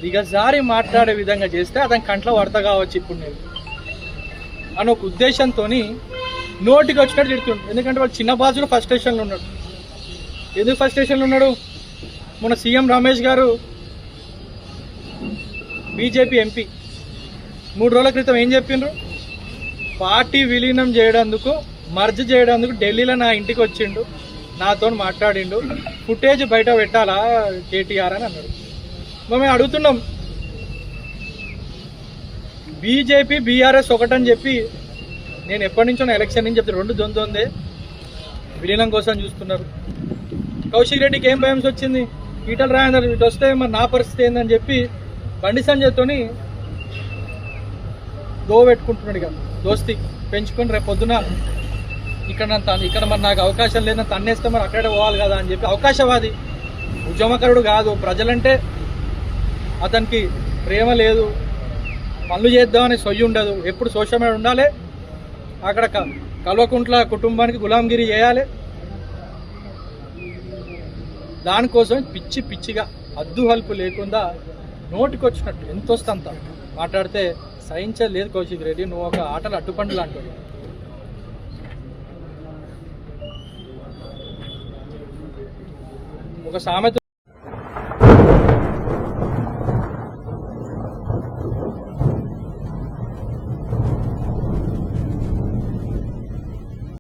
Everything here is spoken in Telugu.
దిగజారి మాట్లాడే విధంగా చేస్తే అతని కంట్లో పడతా కావచ్చు ఇప్పుడు నేను అని ఒక ఉద్దేశంతో నోటికి వచ్చినట్టు తిడుతుండు. ఎందుకంటే వాడు చిన్న బాజుడు ఫస్ట్ స్టేషన్లో ఉన్నాడు. ఎందుకు ఫస్ట్ స్టేషన్లో ఉన్నాడు? మన సీఎం రమేష్ గారు బీజేపీ ఎంపీ 3 రోజుల క్రితం ఏం చెప్పిండ్రు? పార్టీ విలీనం చేయడానికి మర్జ్ చేయడానికి ఢిల్లీలో నా ఇంటికి వచ్చిండు, నాతో మాట్లాడిండు, ఫుటేజ్ బయట పెట్టాలా కేటీఆర్ అని అన్నాడు. మేము అడుగుతున్నాం, బీజేపీ బీఆర్ఎస్ ఒకటని చెప్పి నేను ఎప్పటి నుంచో ఎలక్షన్ నుంచి చెప్తే 2 దొందే విలీనం కోసం చూస్తున్నారు. కౌశిక్ రెడ్డికి ఏం భయం వచ్చింది? ఈటల రాజేందర్ ఇటు వస్తే మరి నా పరిస్థితి ఏందని చెప్పి బండి సంజయ్తోని పెట్టుకుంటున్నాడు. ఇక దోస్తి పెంచుకొని రేపు పొద్దున ఇక్కడ మరి నాకు అవకాశం లేదని తన్నేస్తే మరి అక్కడే పోవాలి కదా అని చెప్పి అవకాశవాది, ఉద్యమకారుడు కాదు. ప్రజలంటే అతనికి ప్రేమ లేదు, పనులు చేద్దామని సొయ్యి ఉండదు, ఎప్పుడు సోషల్ మీడియా ఉండాలి, అక్కడ కల్వకుంట్ల కుటుంబానికి గులాంగిరి చేయాలి. దానికోసం పిచ్చిగా అద్దు హల్పు లేకుండా నోటికొచ్చినట్టు ఎంత వస్తే అంత మాట్లాడితే సహించేది లేదు. కౌశిక్ రెడ్డి, నువ్వు ఒక ఆటలు అట్టుపండులు అంటాడు. ఒక సామెత